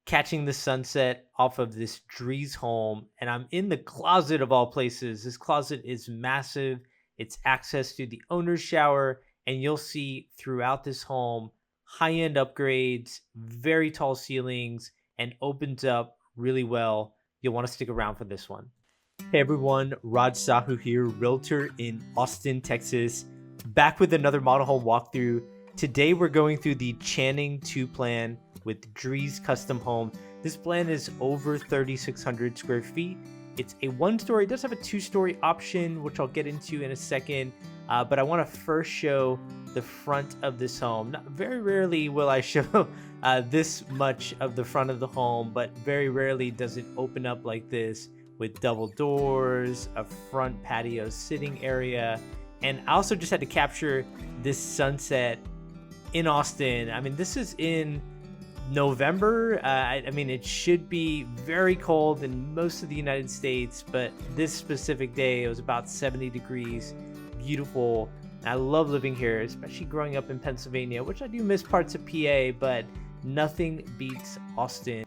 catching the sunset off of this Drees home, and I'm in the closet of all places. This closet is massive. It's access to the owner's shower, and you'll see throughout this home high-end upgrades, very tall ceilings, and opens up really well. You'll want to stick around for this one. Hey everyone, Raj Sahu here, realtor in Austin, Texas, back with another model home walkthrough. Today we're going through the Channing 2 plan with Drees Custom Home. This plan is over 3,600 square feet. It's a one-story, it does have a two-story option, which I'll get into in a second. But I want to first show the front of this home. Very rarely will I show this much of the front of the home, but very rarely does it open up like this with double doors, a front patio sitting area. And I also just had to capture this sunset in Austin. I mean, this is in November. I mean, it should be very cold in most of the United States, but this specific day, it was about 70 degrees, beautiful. I love living here, especially growing up in Pennsylvania, which I do miss parts of PA, but nothing beats Austin.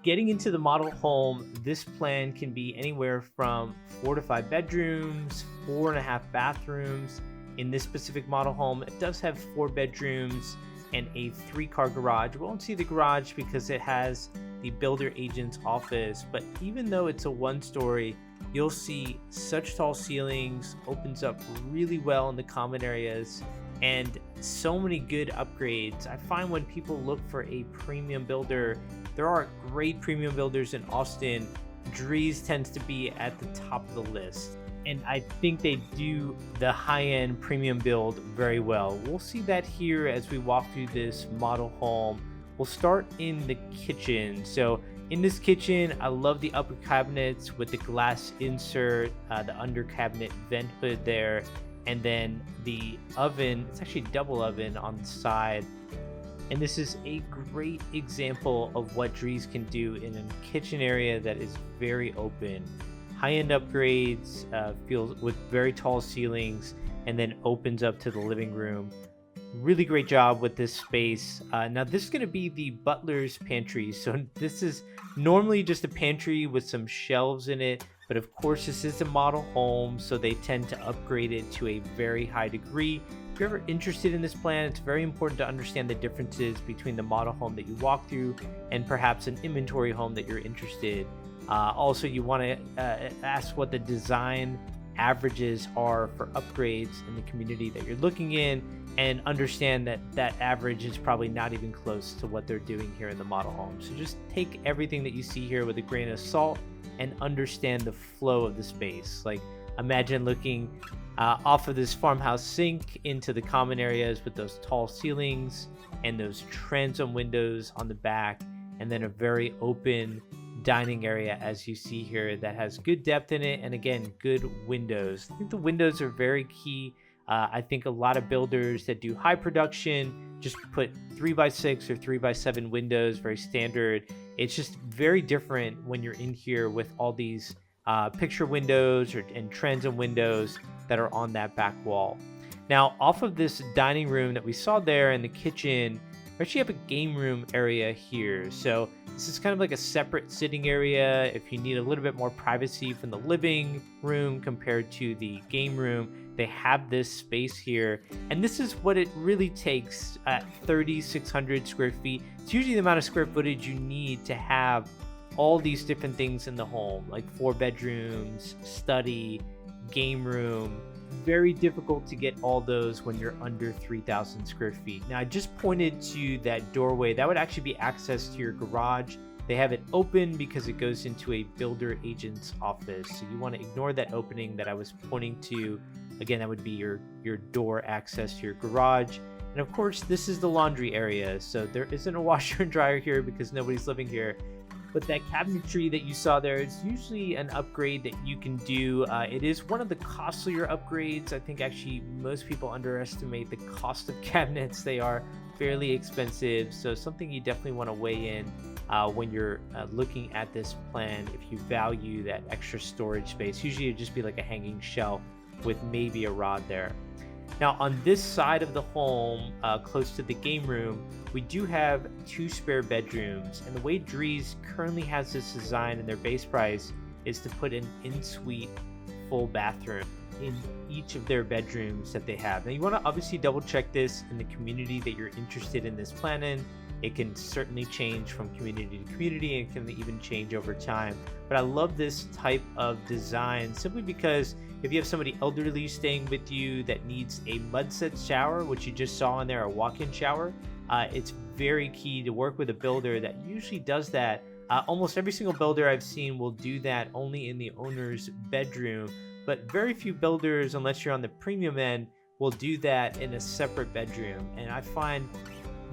Getting into the model home, this plan can be anywhere from 4 to 5 bedrooms, 4.5 bathrooms. In this specific model home, it does have 4 bedrooms and a 3-car garage. We won't see the garage because it has the builder agent's office, but even though it's a one-story, you'll see such tall ceilings, opens up really well in the common areas, and so many good upgrades. I find when people look for a premium builder, there are great premium builders in Austin. Drees tends to be at the top of the list, and I think they do the high-end premium build very well. We'll see that here as we walk through this model home. We'll start in the kitchen. So in this kitchen, I love the upper cabinets with the glass insert, the under cabinet vent hood there, and then the oven. It's actually a double oven on the side. And this is a great example of what Drees can do in a kitchen area that is very open. High-end upgrades, feels with very tall ceilings, and then opens up to the living room. Really great job with this space. Now this is going to be the Butlers Pantry. So this is normally just a pantry with some shelves in it, but of course this is a model home, so they tend to upgrade it to a very high degree. If you're ever interested in this plan, it's very important to understand the differences between the model home that you walk through and perhaps an inventory home that you're interested. Also, you want to ask what the design averages are for upgrades in the community that you're looking in, and understand that that average is probably not even close to what they're doing here in the model home. So just take everything that you see here with a grain of salt and understand the flow of the space. Like, imagine looking off of this farmhouse sink into the common areas with those tall ceilings and those transom windows on the back, and then a very open dining area as you see here that has good depth in it, and again, good windows. I think the windows are very key. I think a lot of builders that do high production just put 3x6 or 3x7 windows, very standard. It's just very different when you're in here with all these picture windows and transom windows that are on that back wall. Now, off of this dining room that we saw there in the kitchen, we actually have a game room area here. So this is kind of like a separate sitting area if you need a little bit more privacy from the living room compared to the game room. They have this space here, and this is what it really takes at 3,600 square feet. It's usually the amount of square footage you need to have all these different things in the home, like 4 bedrooms, study, game room. Very difficult to get all those when you're under 3,000 square feet. Now, I just pointed to that doorway. That would actually be access to your garage. They have it open because it goes into a builder agent's office. So you want to ignore that opening that I was pointing to. Again, that would be your door access to your garage. And of course, this is the laundry area. So there isn't a washer and dryer here because nobody's living here. But that cabinetry that you saw there is usually an upgrade that you can do. It is one of the costlier upgrades. I think actually most people underestimate the cost of cabinets. They are fairly expensive. So something you definitely want to weigh in when you're looking at this plan if you value that extra storage space. Usually it'd just be like a hanging shelf with maybe a rod there. Now, on this side of the home, close to the game room, we do have two spare bedrooms. And the way Drees currently has this design in their base price is to put an in-suite full bathroom in each of their bedrooms that they have. Now, you want to obviously double check this in the community that you're interested in this plan in. It can certainly change from community to community and can even change over time. But I love this type of design simply because if you have somebody elderly staying with you that needs a mud set shower, which you just saw in there, a walk-in shower, it's very key to work with a builder that usually does that. Almost every single builder I've seen will do that only in the owner's bedroom, but very few builders, unless you're on the premium end, will do that in a separate bedroom. And I find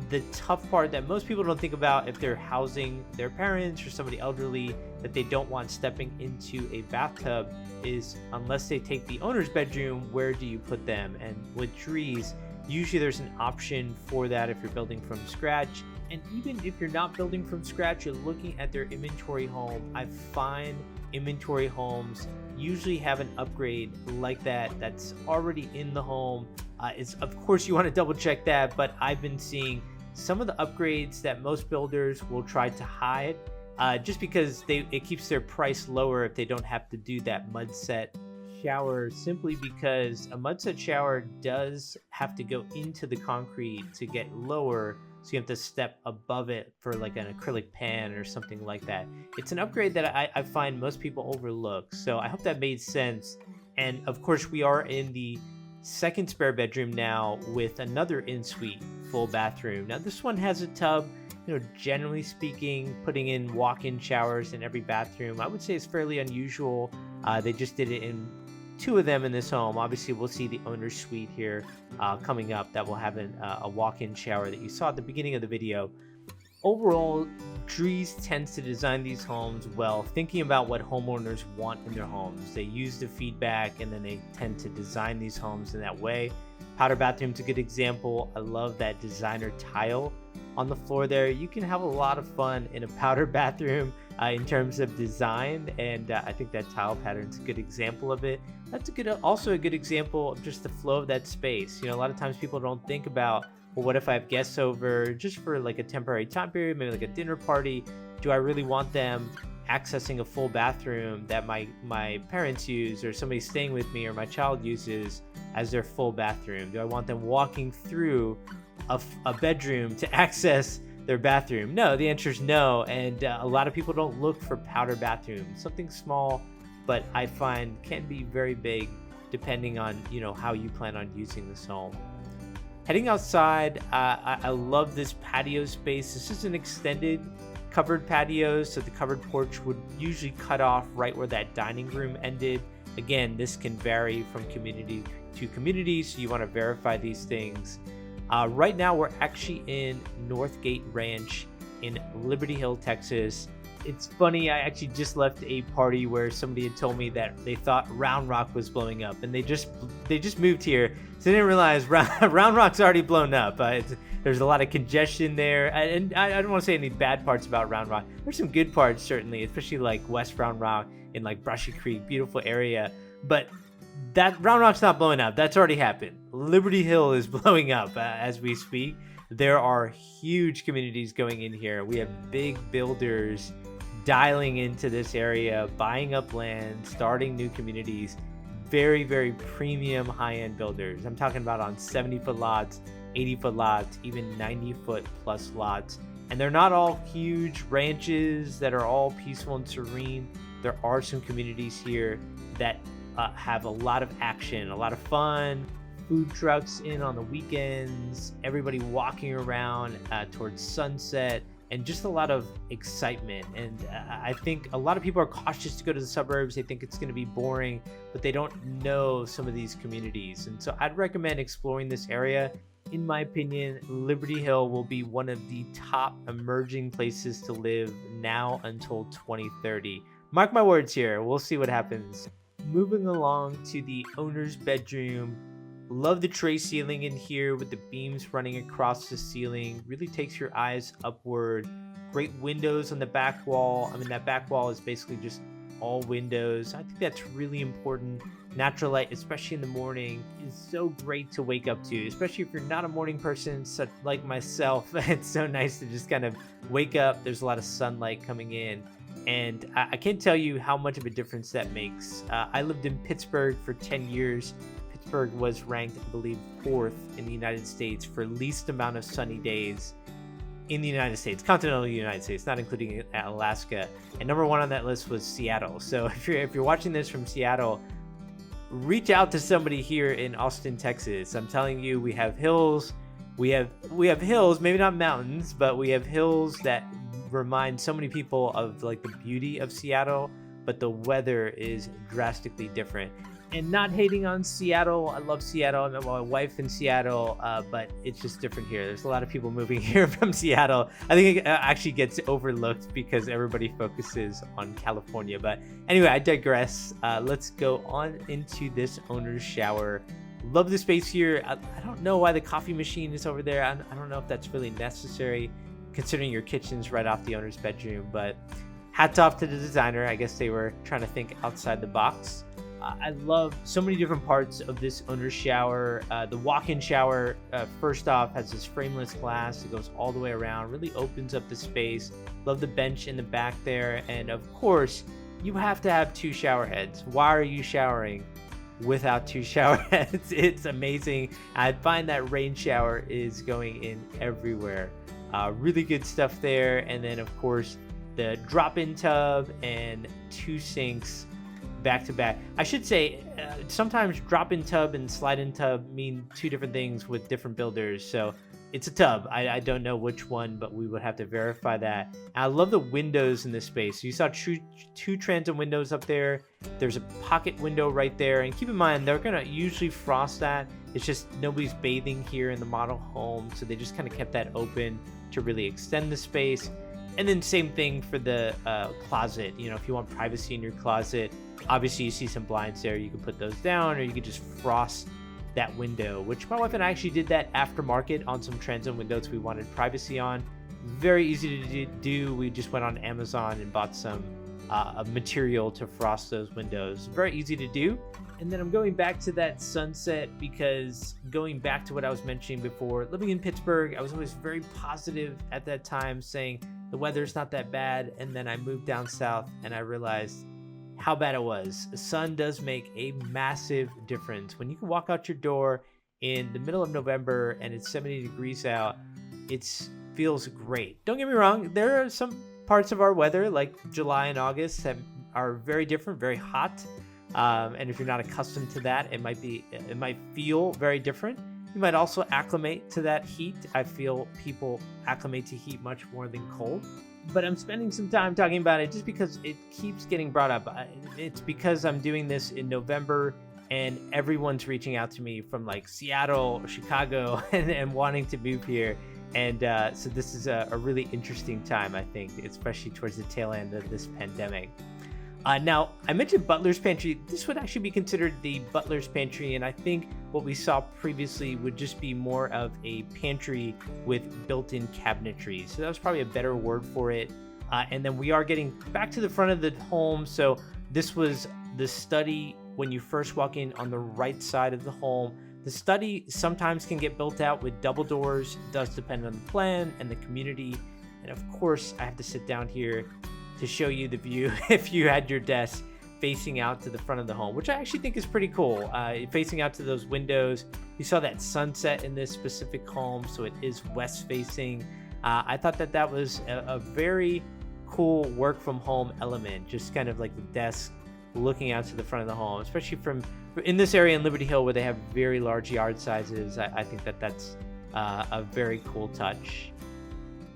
the tough part that most people don't think about if they're housing their parents or somebody elderly that they don't want stepping into a bathtub is, unless they take the owner's bedroom, where do you put them? And with Drees, usually there's an option for that if you're building from scratch. And even if you're not building from scratch, you're looking at their inventory home. I find inventory homes usually have an upgrade like that that's already in the home. It's, of course, you want to double check that, but I've been seeing some of the upgrades that most builders will try to hide, just because it keeps their price lower if they don't have to do that mud set shower, simply because a mud set shower does have to go into the concrete to get lower, so you have to step above it for like an acrylic pan or something like that. It's an upgrade that I find most people overlook, so I hope that made sense. And of course, we are in the second spare bedroom now with another in-suite full bathroom. Now this one has a tub. Generally speaking, putting in walk-in showers in every bathroom, I would say, is fairly unusual. They just did it in two of them in this home. Obviously, we'll see the owner's suite here coming up that will have a walk-in shower that you saw at the beginning of the video. Overall, Drees tends to design these homes well, thinking about what homeowners want in their homes. They use the feedback and then they tend to design these homes in that way. Powder bathroom's a good example. I love that designer tile on the floor there. You can have a lot of fun in a powder bathroom in terms of design, and I think that tile pattern's a good example of it. That's also a good example of just the flow of that space. A lot of times people don't think about, well, what if I have guests over just for like a temporary time period, maybe like a dinner party? Do I really want them accessing a full bathroom that my parents use, or somebody staying with me or my child uses as their full bathroom? Do I want them walking through a bedroom to access their bathroom? No, the answer is no. And a lot of people don't look for powder bathrooms. Something small, but I find can be very big depending on how you plan on using this home. Heading outside, I love this patio space. This is an extended covered patio, so the covered porch would usually cut off right where that dining room ended. Again, this can vary from community to community, so you want to verify these things. Right now, we're actually in Northgate Ranch in Liberty Hill, Texas. It's funny, I actually just left a party where somebody had told me that they thought Round Rock was blowing up, and they just moved here, so they didn't realize Round Rock's already blown up. There's a lot of congestion there, and I don't want to say any bad parts about Round Rock. There's some good parts, certainly, especially like West Round Rock in like Brushy Creek, beautiful area, but that Round Rock's not blowing up. That's already happened. Liberty Hill is blowing up as we speak. There are huge communities going in here. We have big builders dialing into this area, buying up land, starting new communities. Very, very premium high-end builders. I'm talking about on 70-foot lots, 80-foot lots, even 90-foot plus lots. And they're not all huge ranches that are all peaceful and serene. There are some communities here that have a lot of action, a lot of fun, food trucks in on the weekends, everybody walking around towards sunset, and just a lot of excitement. And I think a lot of people are cautious to go to the suburbs. They think it's going to be boring, but they don't know some of these communities. And so I'd recommend exploring this area. In my opinion, Liberty Hill will be one of the top emerging places to live now until 2030. Mark my words here. We'll see what happens. Moving along to the owner's bedroom. Love the tray ceiling in here with the beams running across the ceiling. Really takes your eyes upward. Great windows on the back wall. I mean, that back wall is basically just all windows. I think that's really important natural light, especially in the morning, is so great to wake up to, especially if you're not a morning person, such like myself. It's so nice to just kind of wake up. There's a lot of sunlight coming in. And I can't tell you how much of a difference that makes. I lived in Pittsburgh for 10 years. Pittsburgh was ranked, I believe, 4th in the United States for least amount of sunny days in the United States, continental United States, not including Alaska. And number 1 on that list was Seattle. So if you're watching this from Seattle, reach out to somebody here in Austin, Texas. I'm telling you, we have hills. We have hills, maybe not mountains, but we have hills that remind so many people of like the beauty of Seattle, but the weather is drastically different. And not hating on Seattle, I love Seattle. I met my wife in Seattle, but it's just different here. There's a lot of people moving here from Seattle. I think it actually gets overlooked because everybody focuses on California. But anyway, I digress. Let's go on into this owner's shower. Love the space here. I don't know why the coffee machine is over there. I don't know if that's really necessary considering your kitchen's right off the owner's bedroom, but hats off to the designer. I guess they were trying to think outside the box. I love so many different parts of this owner's shower. The walk-in shower, first off, has this frameless glass that goes all the way around, really opens up the space. Love the bench in the back there. And of course, you have to have 2 shower heads. Why are you showering without 2 shower heads? It's amazing. I find that rain shower is going in everywhere. Really good stuff there. And then, of course, the drop-in tub and 2 sinks back to back. I should say sometimes drop-in tub and slide-in tub mean 2 different things with different builders. So it's a tub. I don't know which one, but we would have to verify that. And I love the windows in this space. You saw 2 transom windows up there. There's a pocket window right there. And keep in mind, they're going to usually frost that. It's just nobody's bathing here in the model home. So they just kind of kept that open to really extend the space. And then same thing for the closet. You know, if you want privacy in your closet, obviously you see some blinds there. You can put those down, or you could just frost that window, which my wife and I actually did that aftermarket on some transom windows we wanted privacy on. Very easy to do. We just went on Amazon and bought some material to frost those windows. Very easy to do. And then I'm going back to that sunset because going back to what I was mentioning before, living in Pittsburgh, I was always very positive at that time, saying the weather's not that bad. And then I moved down south and I realized how bad it was. The sun does make a massive difference. When you can walk out your door in the middle of November and it's 70 degrees out, it feels great. Don't get me wrong, there are some parts of our weather like July and August that are very different, very hot. And if you're not accustomed to that, it might feel very different. You might also acclimate to that heat. I feel people acclimate to heat much more than cold. But I'm spending some time talking about it just because it keeps getting brought up. It's because I'm doing this in November and everyone's reaching out to me from like Seattle or Chicago and wanting to move here. And so this is a really interesting time, I think, especially towards the tail end of this pandemic. Now, I mentioned Butlers Pantry. This would actually be considered the Butlers Pantry, and I think what we saw previously would just be more of a pantry with built-in cabinetry. So that was probably a better word for it. And then we are getting back to the front of the home. So this was the study when you first walk in on the right side of the home. The study sometimes can get built out with double doors. It does depend on the plan and the community. And of course, I have to sit down here to show you the view if you had your desk facing out to the front of the home, which I actually think is pretty cool. Facing out to those windows. You saw that sunset in this specific home, so it is west facing. I thought that was a very cool work from home element, just kind of like the desk looking out to the front of the home, especially from in this area in Liberty Hill where they have very large yard sizes. I think that's a very cool touch.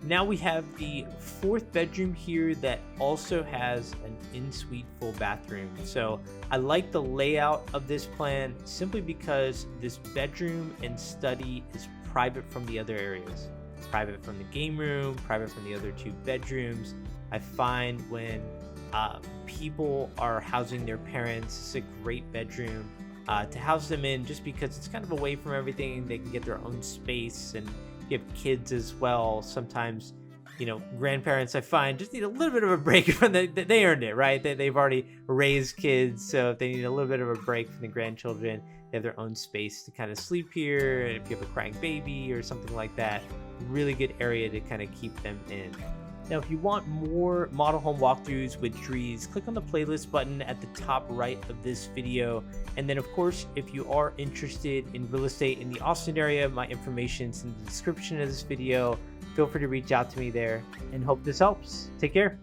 Now we have the 4th bedroom here that also has an in-suite full bathroom. So I like the layout of this plan simply because this bedroom and study is private from the other areas. It's private from the game room, private from the other 2 bedrooms. I find when people are housing their parents, it's a great bedroom to house them in just because it's kind of away from everything. They can get their own space, and you have kids as well. Sometimes grandparents, I find, just need a little bit of a break from they earned it, right? They've already raised kids, so if they need a little bit of a break from the grandchildren, they have their own space to kind of sleep here. If you have a crying baby or something like that, really good area to kind of keep them in. Now, if you want more model home walkthroughs with Drees, click on the playlist button at the top right of this video. And then, of course, if you are interested in real estate in the Austin area, my information's in the description of this video. Feel free to reach out to me there, and hope this helps. Take care.